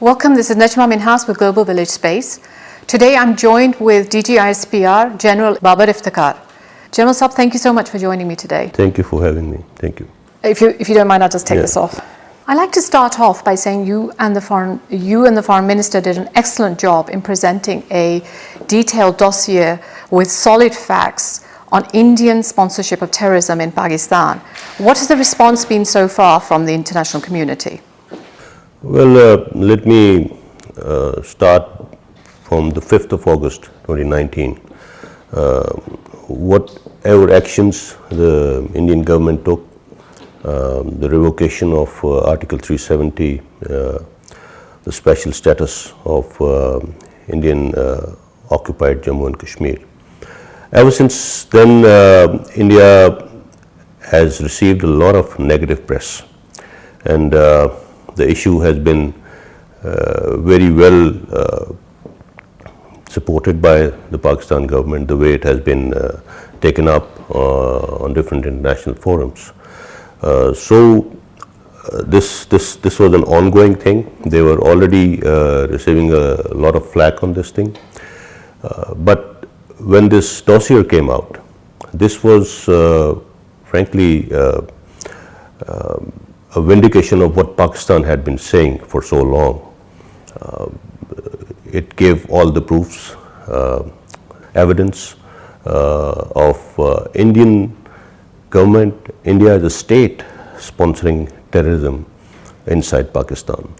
Welcome, this is Najma Minhas with Global Village Space. Today I'm joined with DG ISPR, General Babar Iftikhar. General Saab, thank you so much for joining me today. Thank you for having me. Thank you. If you don't mind, I'll just take this off. I'd like to start off by saying you and the Foreign Minister did an excellent job in presenting a detailed dossier with solid facts on Indian sponsorship of terrorism in Pakistan. What has the response been so far from the international community? Well, let me start from the 5th of August 2019. Whatever actions the Indian government took, the revocation of Article 370, the special status of Indian occupied Jammu and Kashmir. Ever since then, India has received a lot of negative press, and the issue has been very well supported by the Pakistan government, the way it has been taken up on different international forums. This was an ongoing thing. They were already receiving a lot of flack on this thing. But when this dossier came out, this was frankly a vindication of what Pakistan had been saying for so long. It gave all the proofs, evidence of Indian government, India as a state sponsoring terrorism inside Pakistan.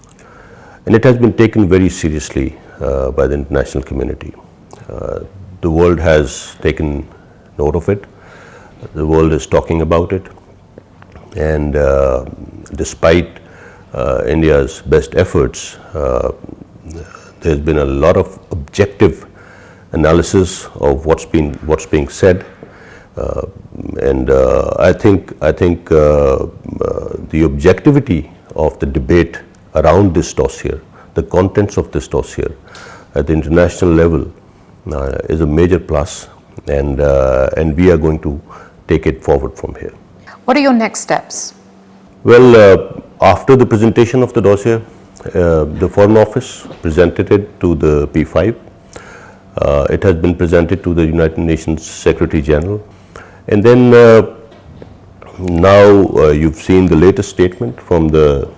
And it has been taken very seriously by the international community. The world has taken note of it. The world is talking about it. And despite India's best efforts, there's been a lot of objective analysis of what's being said. I think the objectivity of the debate around this dossier, the contents of this dossier at the international level is a major plus, and we are going to take it forward from here. What are your next steps? Well, after the presentation of the dossier, the Foreign Office presented it to the P5. It has been presented to the United Nations Secretary General. And then now you've seen the latest statement from the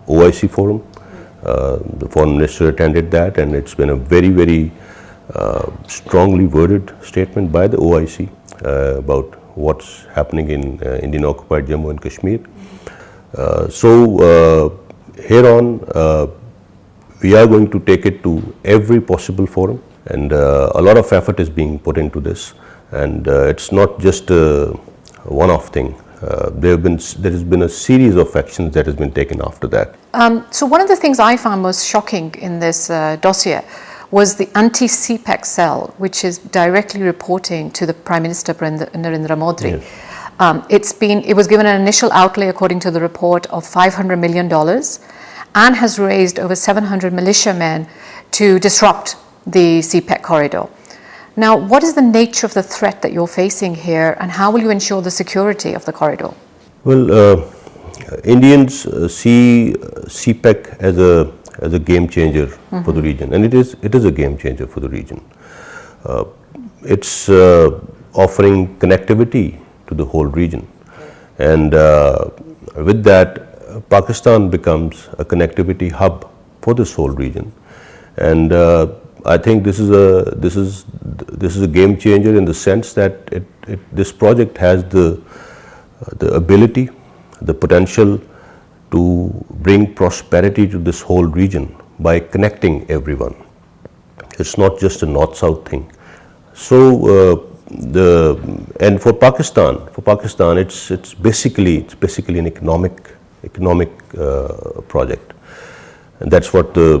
OIC forum. The Foreign Minister attended that, and it's been a very, very strongly worded statement by the OIC about what's happening in Indian occupied Jammu and Kashmir. Here on, we are going to take it to every possible forum, and a lot of effort is being put into this. And it's not just a one-off thing. There has been a series of actions that has been taken after that. So one of the things I found most shocking in this dossier was the anti-CPEC cell, which is directly reporting to the Prime Minister Narendra Modi. Yes. It was given an initial outlay, according to the report, of $500 million, and has raised over 700 militiamen to disrupt the CPEC corridor. Now, what is the nature of the threat that you're facing here, and how will you ensure the security of the corridor? Well, Indians see CPEC as a game changer for the region, and it is a game changer for the region. It's offering connectivity to the whole region, and with that, Pakistan becomes a connectivity hub for this whole region, and I think this is a game changer in the sense that this project has the ability, the potential to bring prosperity to this whole region by connecting everyone. It's not just a north-south thing. So and for Pakistan, it's basically an economic project. And that's what the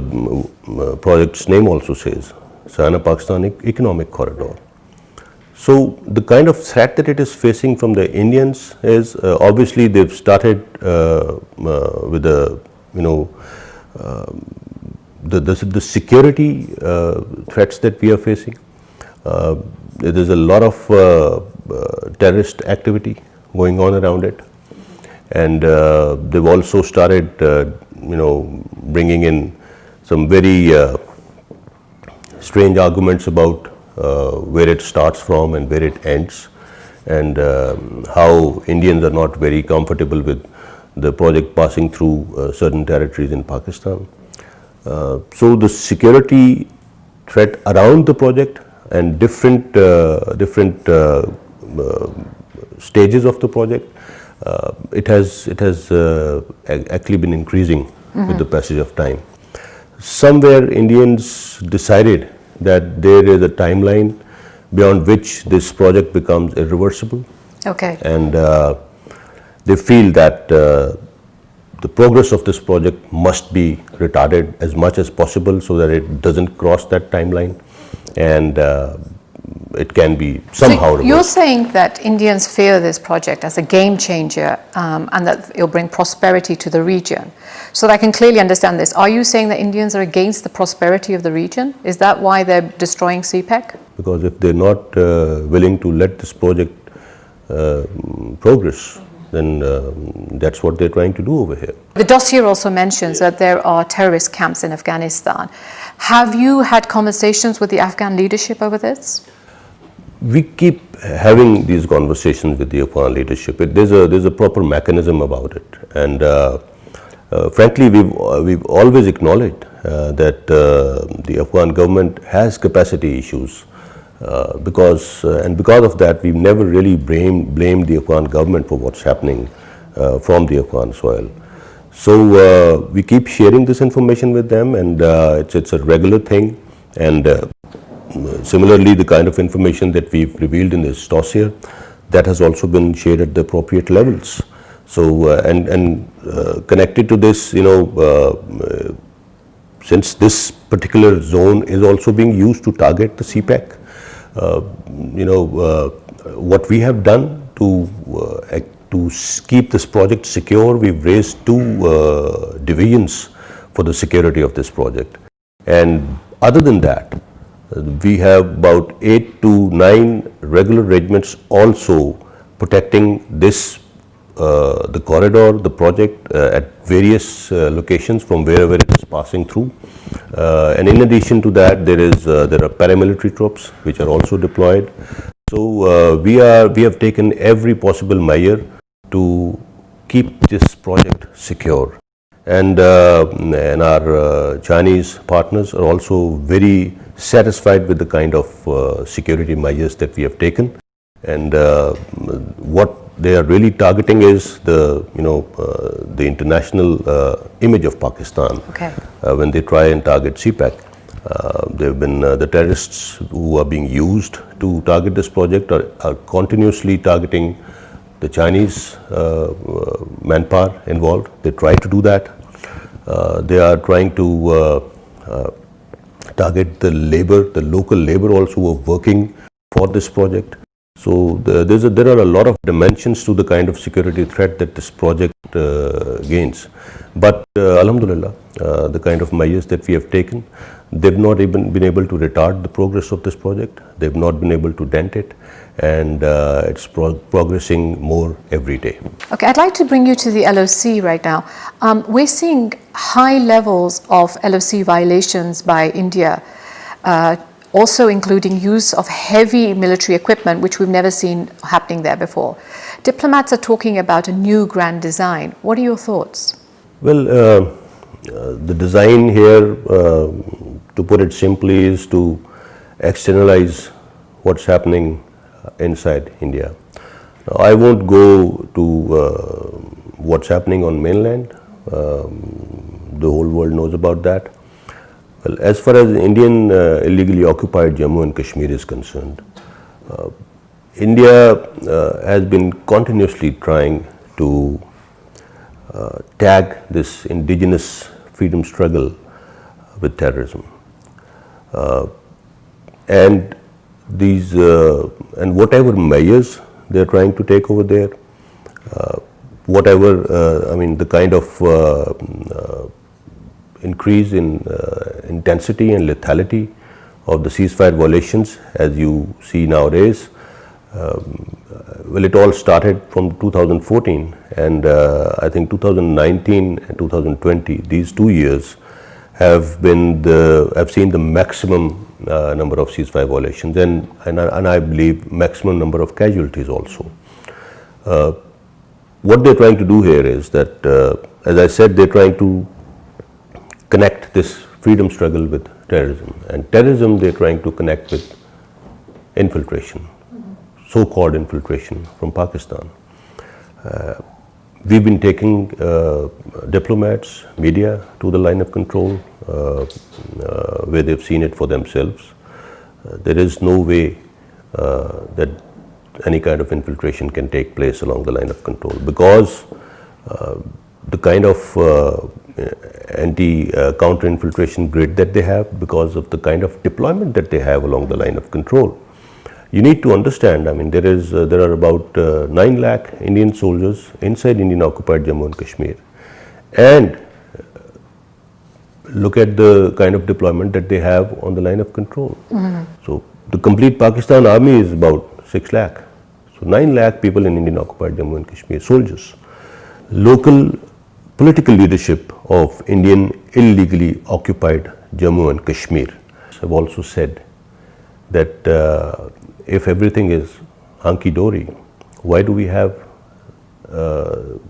project's name also says, China-Pakistan Economic Corridor. So the kind of threat that it is facing from the Indians is obviously they've started with the security threats that we are facing. There's a lot of terrorist activity going on around it, and they've also started bringing in some very strange arguments about where it starts from and where it ends, and how Indians are not very comfortable with the project passing through certain territories in Pakistan. So the security threat around the project and different stages of the project, it has actually been increasing with the passage of time. Somewhere Indians decided that there is a timeline beyond which this project becomes irreversible. Okay. And they feel that the progress of this project must be retarded as much as possible so that it doesn't cross that timeline, and it can be somehow reversed. You're saying that Indians fear this project as a game changer, and that it'll bring prosperity to the region. So I can clearly understand this. Are you saying that Indians are against the prosperity of the region? Is that why they're destroying CPEC? Because if they're not willing to let this project progress, then that's what they're trying to do over here. The dossier also mentions that there are terrorist camps in Afghanistan. Have you had conversations with the Afghan leadership over this? We keep having these conversations with the Afghan leadership. There's a proper mechanism about it, and frankly, we've always acknowledged that the Afghan government has capacity issues, because of that, we've never really blamed the Afghan government for what's happening from the Afghan soil. So we keep sharing this information with them, and it's a regular thing. And similarly, the kind of information that we've revealed in this dossier, that has also been shared at the appropriate levels. So connected to this, since this particular zone is also being used to target the CPEC, what we have done to keep this project secure, we've raised 2 divisions for the security of this project. And other than that, we have about 8 to 9 regular regiments also protecting this, the corridor, the project at various locations from wherever it is passing through. And in addition to that, there are paramilitary troops which are also deployed. So we have taken every possible measure to keep this project secure. And our Chinese partners are also very satisfied with the kind of security measures that we have taken. And what they are really targeting is the international image of Pakistan. Okay. When they try and target CPEC, there have been the terrorists who are being used to target this project are continuously targeting the Chinese manpower involved. They try to do that. They are trying to target the local labor also who are working for this project. So there are a lot of dimensions to the kind of security threat that this project gains. But Alhamdulillah, the kind of measures that we have taken, they've not even been able to retard the progress of this project. They've not been able to dent it, and it's progressing more every day. Okay, I'd like to bring you to the LOC right now. We're seeing high levels of LOC violations by India, also including use of heavy military equipment, which we've never seen happening there before. Diplomats are talking about a new grand design. What are your thoughts? Well, the design here, to put it simply, is to externalize what's happening inside India. Now, I won't go to what's happening on mainland. The whole world knows about that. Well, as far as Indian illegally occupied Jammu and Kashmir is concerned, India has been continuously trying to tag this indigenous freedom struggle with terrorism, and whatever measures they are trying to take over there, the kind of increase in intensity and lethality of the ceasefire violations, as you see nowadays. Well, it all started from 2014, and I think 2019 and 2020, these 2 years I've seen the maximum number of ceasefire violations, and I believe maximum number of casualties also. What they're trying to do here is that, as I said, they're trying to connect this freedom struggle with terrorism, and terrorism they're trying to connect with infiltration, so-called infiltration from Pakistan. We've been taking diplomats, media to the line of control where they've seen it for themselves. There is no way that any kind of infiltration can take place along the line of control, because the kind of counter-infiltration grid that they have, because of the kind of deployment that they have along the line of control. You need to understand, I mean, there are about 9 lakh Indian soldiers inside Indian occupied Jammu and Kashmir, and look at the kind of deployment that they have on the line of control. So the complete Pakistan army is about 6 lakh. So 9 lakh people in Indian occupied Jammu and Kashmir, soldiers. Local political leadership of Indian illegally occupied Jammu and Kashmir have also said that if everything is hunky-dory, why do we have,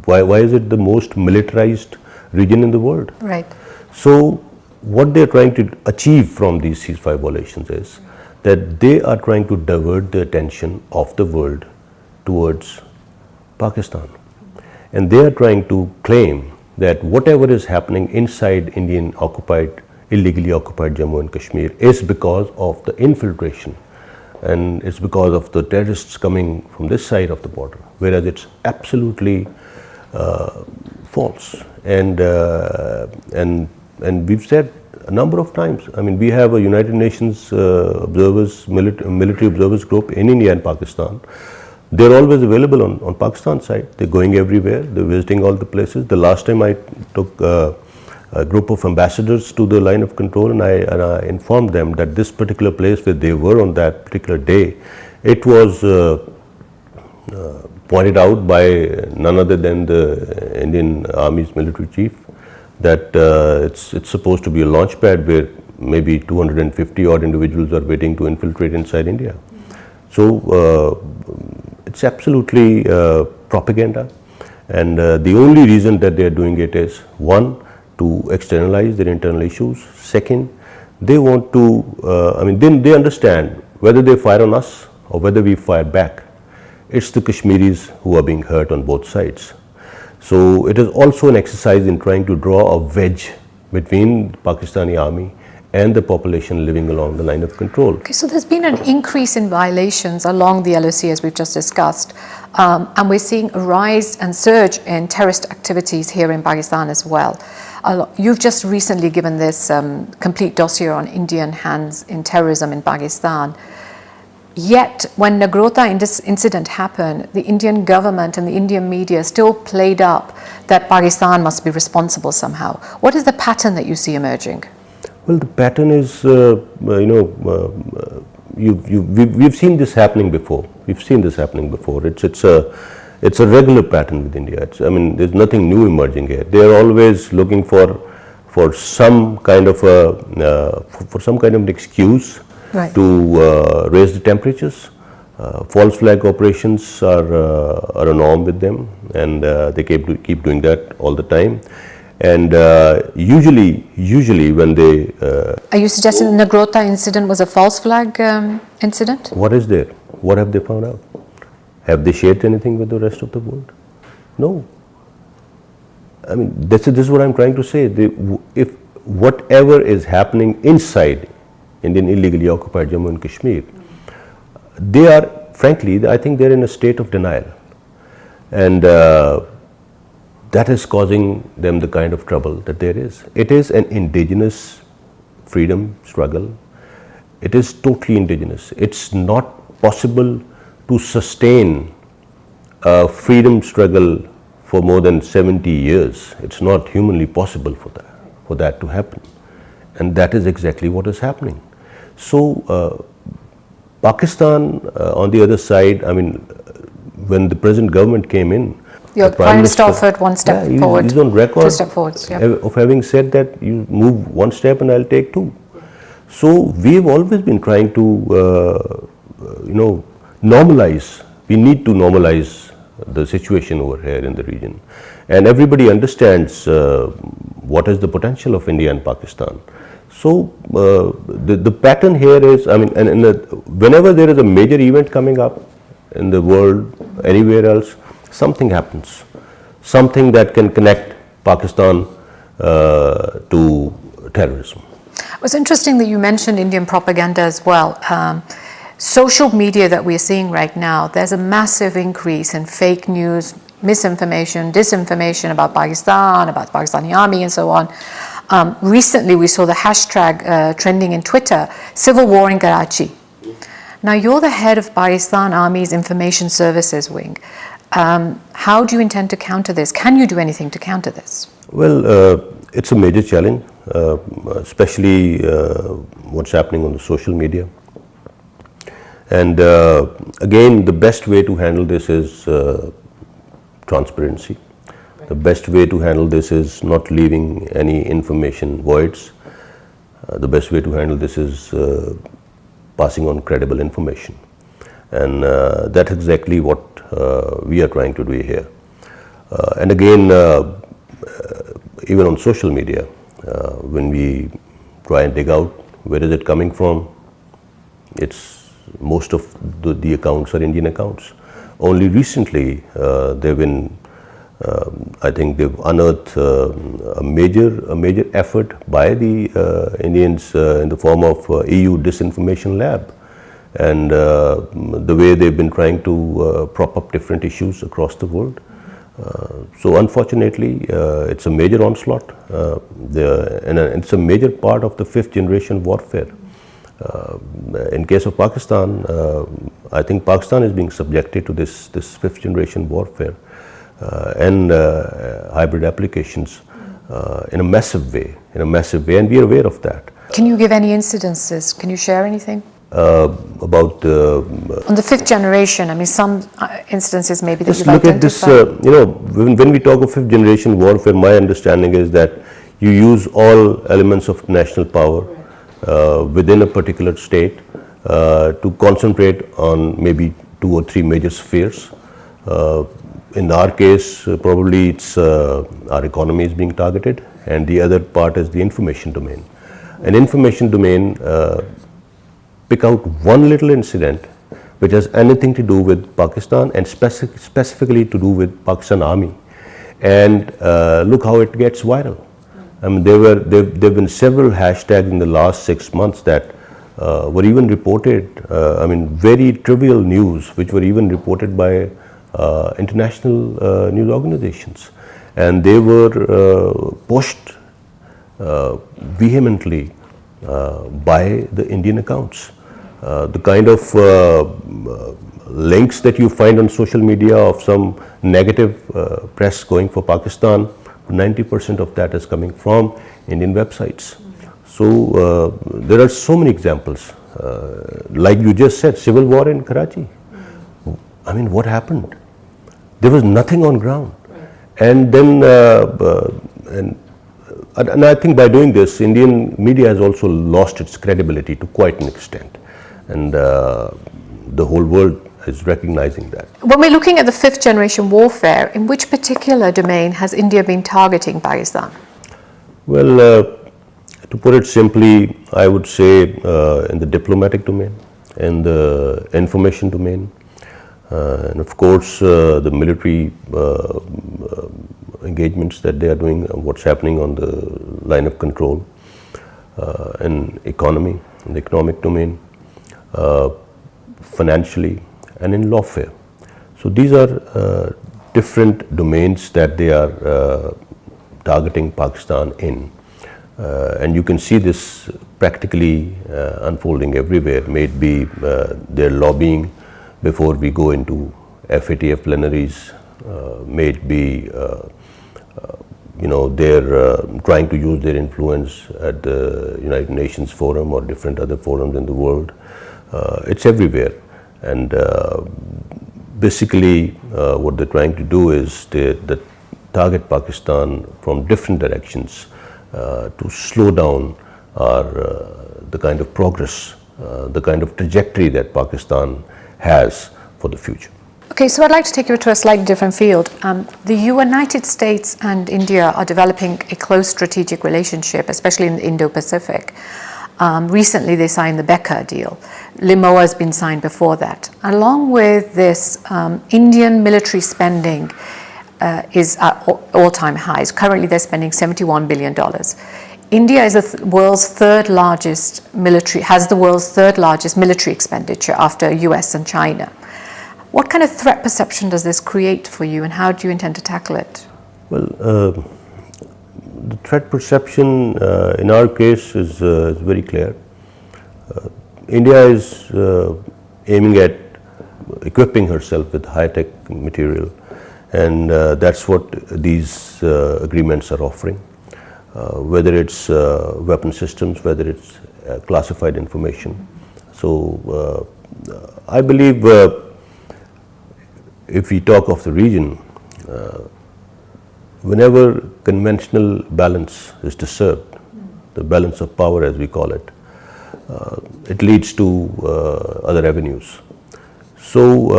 why is it the most militarized region in the world? Right. So what they're trying to achieve from these ceasefire violations is that they are trying to divert the attention of the world towards Pakistan. And they are trying to claim that whatever is happening inside Indian occupied, illegally occupied Jammu and Kashmir is because of the infiltration, and it's because of the terrorists coming from this side of the border, whereas it's absolutely false. And we've said a number of times, I mean, we have a United Nations observers, military observers group in India and Pakistan. They're always available on Pakistan side. They're going everywhere. They're visiting all the places. The last time I took a group of ambassadors to the line of control, and I informed them that this particular place where they were on that particular day, it was pointed out by none other than the Indian Army's military chief that it's supposed to be a launch pad where maybe 250 odd individuals are waiting to infiltrate inside India. So it's absolutely propaganda, and the only reason that they are doing it is, one, to externalize their internal issues. Second, they want to, I mean, they understand whether they fire on us or whether we fire back, it's the Kashmiris who are being hurt on both sides. So it is also an exercise in trying to draw a wedge between the Pakistani army and the population living along the line of control. Okay, so there's been an increase in violations along the LOC, as we've just discussed, and we're seeing a rise and surge in terrorist activities here in Pakistan as well. You've just recently given this complete dossier on Indian hands in terrorism in Pakistan. Yet, when Nagrota incident happened, the Indian government and the Indian media still played up that Pakistan must be responsible somehow. What is the pattern that you see emerging? Well, the pattern is, we've seen this happening before. We've seen this happening before. It's a regular pattern with India. I mean, there's nothing new emerging here. They are always looking for some kind of an excuse, right, to raise the temperatures. False flag operations are a norm with them, and they keep doing that all the time. And usually when they... Are you suggesting the Nagrota incident was a false flag incident? What is there? What have they found out? Have they shared anything with the rest of the world? No. I mean, this is what I'm trying to say. If whatever is happening inside Indian illegally occupied Jammu and Kashmir, they are, frankly, I think they're in a state of denial. And that is causing them the kind of trouble that there is. It is an indigenous freedom struggle. It is totally indigenous. It's not possible to sustain a freedom struggle for more than 70 years. It's not humanly possible for that to happen. And that is exactly what is happening. So Pakistan, on the other side, I mean, when the present government came in, Your Prime Minister offered one step forward, he's on record 2 steps forwards. Yeah. of having said that you move one step and I'll take two. So we've always been trying to, normalize. We need to normalize the situation over here in the region, and everybody understands what is the potential of India and Pakistan. So the pattern here is, whenever there is a major event coming up in the world, anywhere else, something happens, something that can connect Pakistan to terrorism. It was interesting that you mentioned Indian propaganda as well. Social media that we're seeing right now, there's a massive increase in fake news, misinformation, disinformation about Pakistan, about the Pakistani army and so on. Recently we saw the hashtag trending in Twitter, civil war in Karachi. Now you're the head of Pakistan Army's Information Services Wing. How do you intend to counter this? Can you do anything to counter this? Well, it's a major challenge, especially what's happening on the social media. And again, the best way to handle this is transparency. The best way to handle this is not leaving any information voids. The best way to handle this is passing on credible information. And that's exactly what we are trying to do here. And again, even on social media, when we try and dig out where is it coming from, most of the accounts are Indian accounts. Only recently they've been, I think they've unearthed a major effort by the Indians in the form of EU Disinformation Lab, and the way they've been trying to prop up different issues across the world. So unfortunately, it's a major onslaught, and it's a major part of the 5th generation warfare. In case of Pakistan, I think Pakistan is being subjected to this 5th generation warfare and hybrid applications in a massive way, and we are aware of that. Can you give any incidences? Can you share anything? About on the 5th generation, some instances maybe that just you've look at this, when we talk of 5th generation warfare, my understanding is that you use all elements of national power within a particular state to concentrate on maybe 2 or 3 major spheres. In our case, probably it's our economy is being targeted, and the other part is the information domain. An information domain, pick out one little incident which has anything to do with Pakistan and specifically to do with Pakistan Army, and look how it gets viral. There've been several hashtags in the last 6 months that were even reported, very trivial news, which were even reported by international news organizations, and they were pushed vehemently by the Indian accounts. The kind of links that you find on social media of some negative press going for Pakistan, 90% of that is coming from Indian websites. So there are so many examples. Like you just said, civil war in Karachi. What happened? There was nothing on ground. And then, and I think by doing this, Indian media has also lost its credibility to quite an extent. And the whole world is recognizing that. When we're looking at the 5th generation warfare, in which particular domain has India been targeting Pakistan? Well, to put it simply, I would say in the diplomatic domain, in the information domain, and of course the military engagements that they are doing, what's happening on the line of control, in economy, in the economic domain, financially, and in lawfare. So these are different domains that they are targeting Pakistan in. And you can see this practically unfolding everywhere. May it be their lobbying before we go into FATF plenaries, may it be they're trying to use their influence at the United Nations Forum or different other forums in the world. It's everywhere, and basically what they're trying to do is they target Pakistan from different directions to slow down the kind of progress, the kind of trajectory that Pakistan has for the future. Okay, so I'd like to take you to a slightly different field. The United States and India are developing a close strategic relationship, especially in the Indo-Pacific. Recently, they signed the Becca deal. Limoa has been signed before that. Along with this, Indian military spending is at all-time highs. Currently, they're spending $71 billion. India is the world's third largest military, has the world's third largest military expenditure after US and China. What kind of threat perception does this create for you, and how do you intend to tackle it? Well, the threat perception in our case is very clear. India is aiming at equipping herself with high-tech material, and that's what these agreements are offering. Whether it's weapon systems, whether it's classified information. So I believe if we talk of the region, whenever conventional balance is disturbed, the balance of power as we call it, it leads to other avenues. So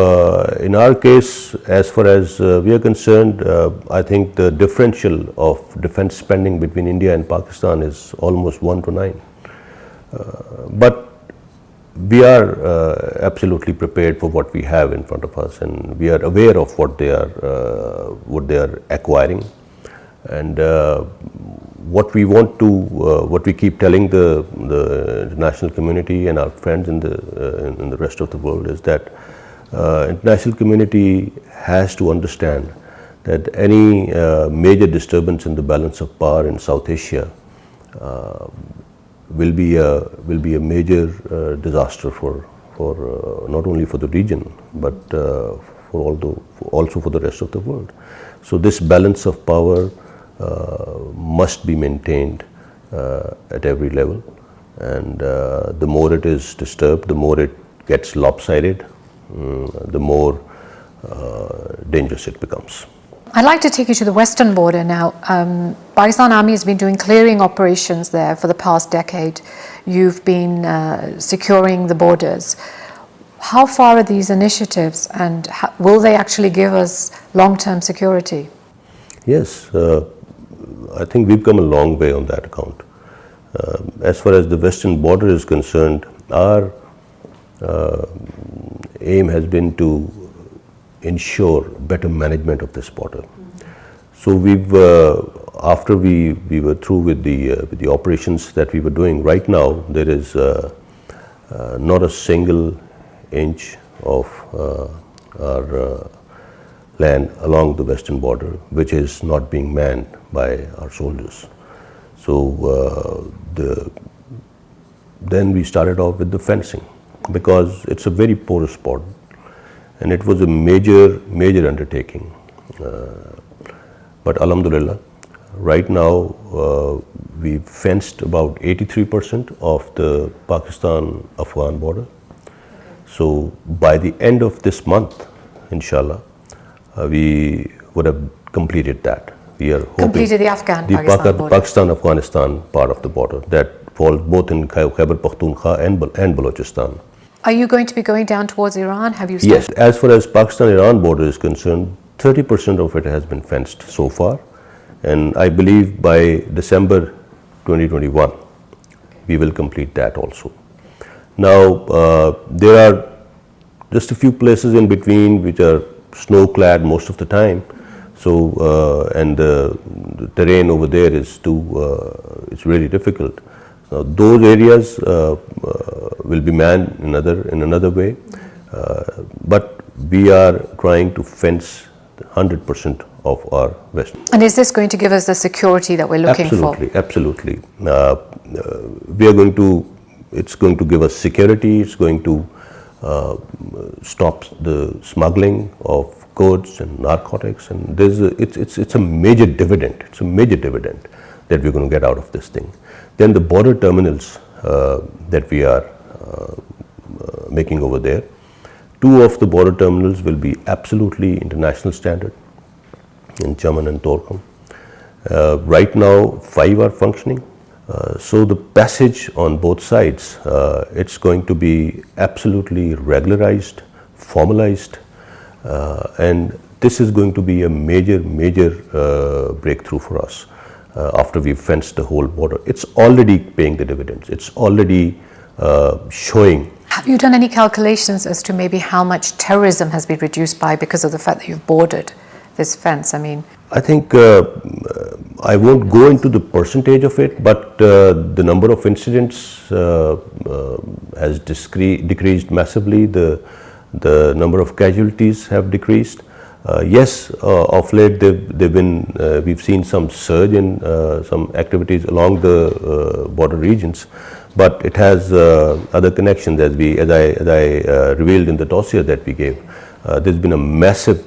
in our case, as far as we are concerned, I think the differential of defense spending between India and Pakistan is almost 1 to 9. But we are absolutely prepared for what we have in front of us, and we are aware of what they are acquiring, and what we want to, what we keep telling the international community and our friends in the rest of the world is that international community has to understand that any major disturbance in the balance of power in South Asia will be a major disaster for not only for the region but also for the rest of the world. So this balance of power must be maintained at every level, and the more it is disturbed, the more it gets lopsided, the more dangerous it becomes. I'd like to take you to the western border now. Pakistan Army has been doing clearing operations there for the past decade. You've been securing the borders. How far are these initiatives, and will they actually give us long-term security? Yes, I think we've come a long way on that account. As far as the western border is concerned, our aim has been to ensure better management of this border. So we've, after we were through with the operations that we were doing, right now there is not a single inch of our land along the western border which is not being manned by our soldiers. So then we started off with the fencing, because it's a very porous border, and it was a major undertaking. But alhamdulillah, right now we've fenced about 83% of the Pakistan-Afghan border. So by the end of this month, inshallah, we would have completed that. We are hoping completed the Afghan-Pakistan border. Pakistan-Afghanistan part of the border that falls both in Khyber Pakhtunkhwa and Balochistan. Are you going to be going down towards Iran? Have you Yes, as far as Pakistan-Iran border is concerned, 30% of it has been fenced so far, and I believe by December 2021 we will complete that also. Now there are just a few places in between which are snow-clad most of the time, so and the terrain over there is it's really difficult. Now those areas will be manned in another way, but we are trying to fence 100% of our west. And is this going to give us the security that we're looking for? Absolutely. We are going to. It's going to give us security. It's going to stop the smuggling of goods and narcotics, and it's a major dividend. It's a major dividend that we're going to get out of this thing. Then the border terminals that we are making over there, 2 of the border terminals will be absolutely international standard in Chaman and Torkham. Right now, 5 are functioning. So the passage on both sides, it's going to be absolutely regularized, formalized, and this is going to be a major breakthrough for us after we've fenced the whole border. It's already paying the dividends. It's already showing. Have you done any calculations as to maybe how much terrorism has been reduced by because of the fact that you've boarded this fence? I think I won't go into the percentage of it, but the number of incidents has decreased massively. The number of casualties have decreased. Yes, of late we've seen some surge in some activities along the border regions, but it has other connections, as I revealed in the dossier that we gave. There's been a massive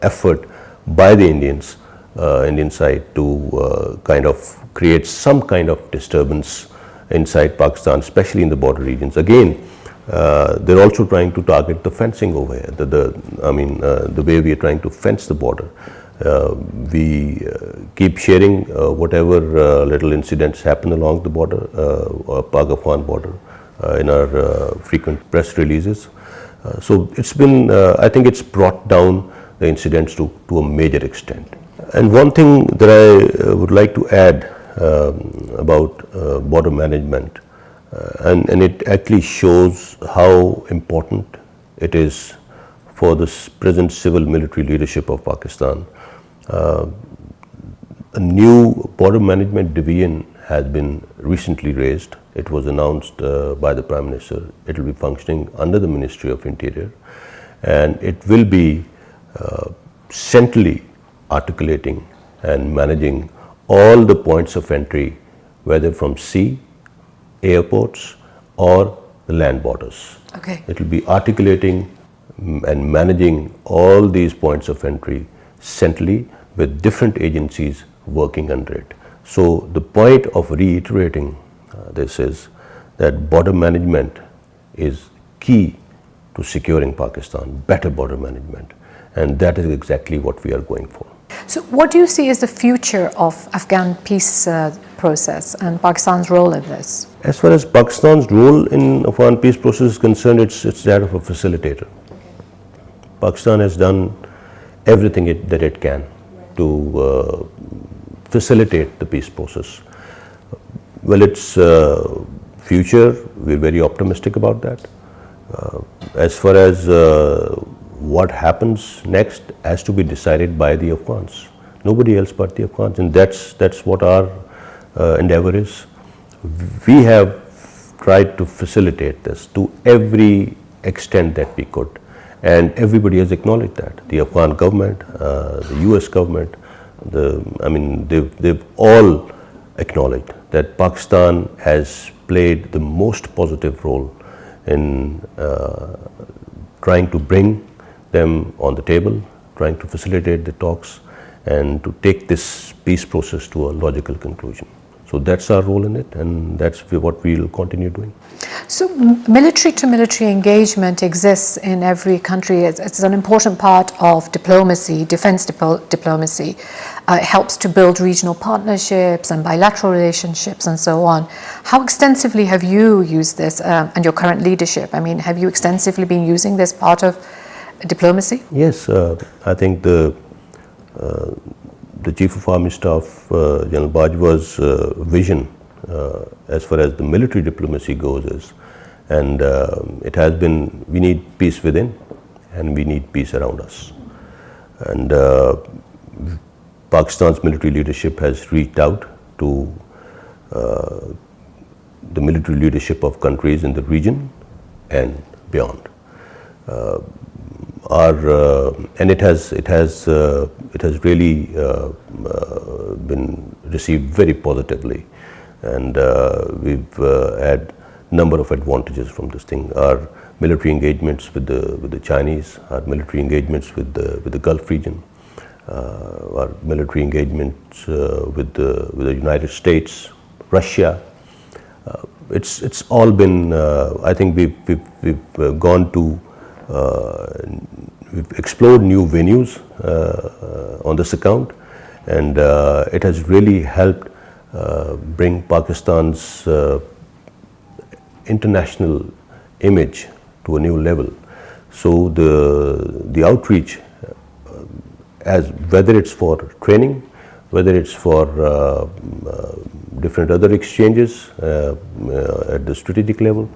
effort by the Indian side to kind of create some kind of disturbance inside Pakistan, especially in the border regions. Again, they're also trying to target the fencing over here. The way we are trying to fence the border. We keep sharing whatever little incidents happen along the border, Pak-Afghan border, in our frequent press releases. So it's been, I think it's brought down the incidents to a major extent. And one thing that I would like to add about border management, and it actually shows how important it is for the present civil military leadership of Pakistan. A new border management division has been recently raised. It was announced by the Prime Minister. It will be functioning under the Ministry of Interior, and it will be centrally articulating and managing all the points of entry, whether from sea, airports, or the land borders. Okay. It will be articulating and managing all these points of entry centrally with different agencies working under it. So the point of reiterating this is that border management is key to securing Pakistan, better border management, and that is exactly what we are going for. So what do you see as the future of Afghan peace process and Pakistan's role in this? As far as Pakistan's role in Afghan peace process is concerned, it's that of a facilitator. Pakistan has done everything that it can to facilitate the peace process. Well, its future, we're very optimistic about that. As far as what happens next has to be decided by the Afghans, nobody else but the Afghans, and that's what our endeavor is. We have tried to facilitate this to every extent that we could, and everybody has acknowledged that. The Afghan government, the US government, they've all acknowledged that Pakistan has played the most positive role in trying to bring them on the table, trying to facilitate the talks, and to take this peace process to a logical conclusion. So that's our role in it, and that's what we'll continue doing. So military to military engagement exists in every country. It's an important part of diplomacy, defense diplomacy. It helps to build regional partnerships and bilateral relationships and so on. How extensively have you used this and your current leadership? Have you extensively been using this part of diplomacy? Yes, I think the Chief of Army Staff, General Bajwa's vision as far as the military diplomacy goes is, and it has been, we need peace within and we need peace around us. And Pakistan's military leadership has reached out to the military leadership of countries in the region and beyond. And it has really been received very positively, and we've had number of advantages from this thing. Our military engagements with the Chinese, our military engagements with the Gulf region, our military engagements with the United States, Russia. it's all been, I think we've gone to, we've explored new venues on this account, and it has really helped bring Pakistan's international image to a new level. So the outreach, as whether it's for training, whether it's for different other exchanges at the strategic level,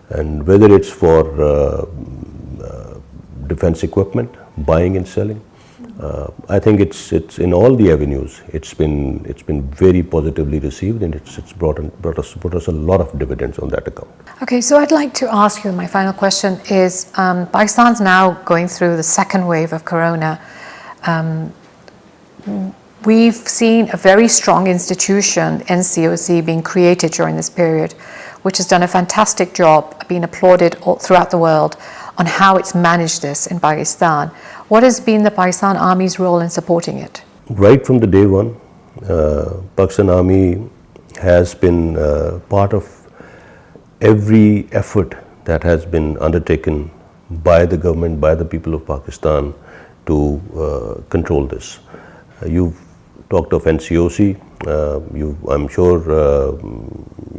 and whether it's for defense equipment, buying and selling, I think it's in all the avenues. It's been very positively received, and it's brought us a lot of dividends on that account. Okay, so I'd like to ask you, my final question is, Pakistan's now going through the second wave of corona. We've seen a very strong institution, NCOC, being created during this period, which has done a fantastic job, been applauded all throughout the world on how it's managed this in Pakistan. What has been the Pakistan Army's role in supporting it? Right from the day one, Pakistan Army has been part of every effort that has been undertaken by the government, by the people of Pakistan to control this. You've talked of NCOC. I'm sure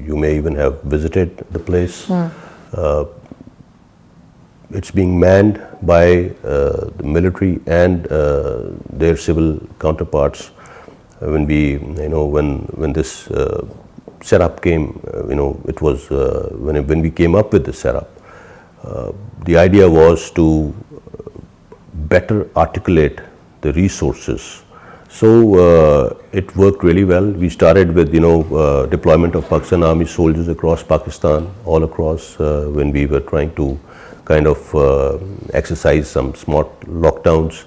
you may even have visited the place. It's being manned by the military and their civil counterparts. When this setup came, it was when we came up with the setup. The idea was to better articulate the resources. So it worked really well. We started with deployment of Pakistan Army soldiers across Pakistan, all across, when we were trying to kind of exercise some smart lockdowns.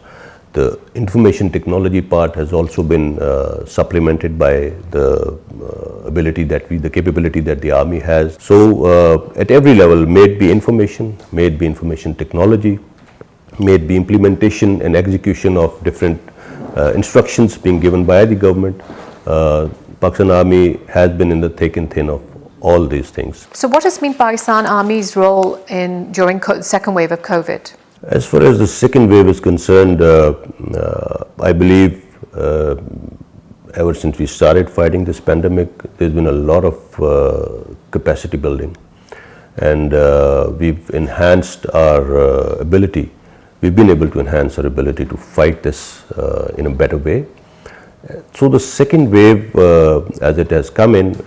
The information technology part has also been supplemented by the the capability that the Army has. So at every level, may it be information technology, may it be implementation and execution of different instructions being given by the government, Pakistan Army has been in the thick and thin of all these things. So what has been Pakistan Army's role during the second wave of COVID? As far as the second wave is concerned, I believe ever since we started fighting this pandemic, there's been a lot of capacity building, and we've enhanced our ability. We've been able to enhance our ability to fight this in a better way. So the second wave, as it has come in,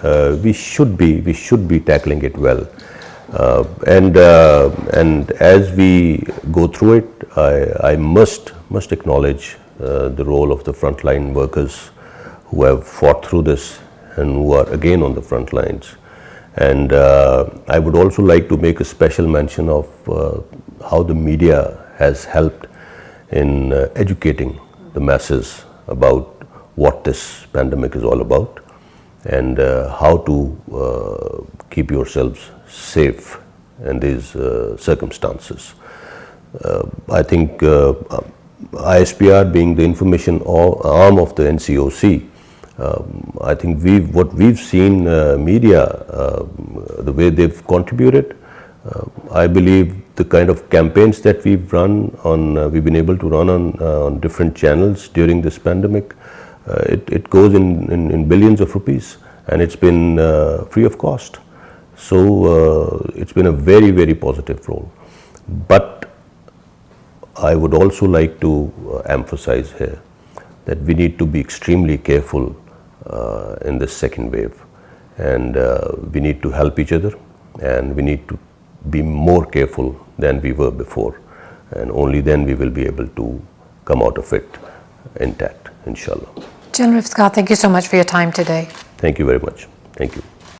we should be tackling it well, and as we go through it, I must acknowledge the role of the frontline workers who have fought through this and who are again on the front lines. And I would also like to make a special mention of how the media has helped in educating the masses about what this pandemic is all about, and how to keep yourselves safe in these circumstances. I think ISPR, being the information arm of the NCOC, I think what we've seen media, the way they've contributed, I believe the kind of campaigns that we've been able to run on different channels during this pandemic, it goes in billions of rupees, and it's been free of cost. So it's been a very, very positive role. But I would also like to emphasize here that we need to be extremely careful in this second wave, and we need to help each other, and we need to be more careful than we were before, and only then we will be able to come out of it intact, inshallah. General Iftikhar, thank you so much for your time today. Thank you very much. Thank you.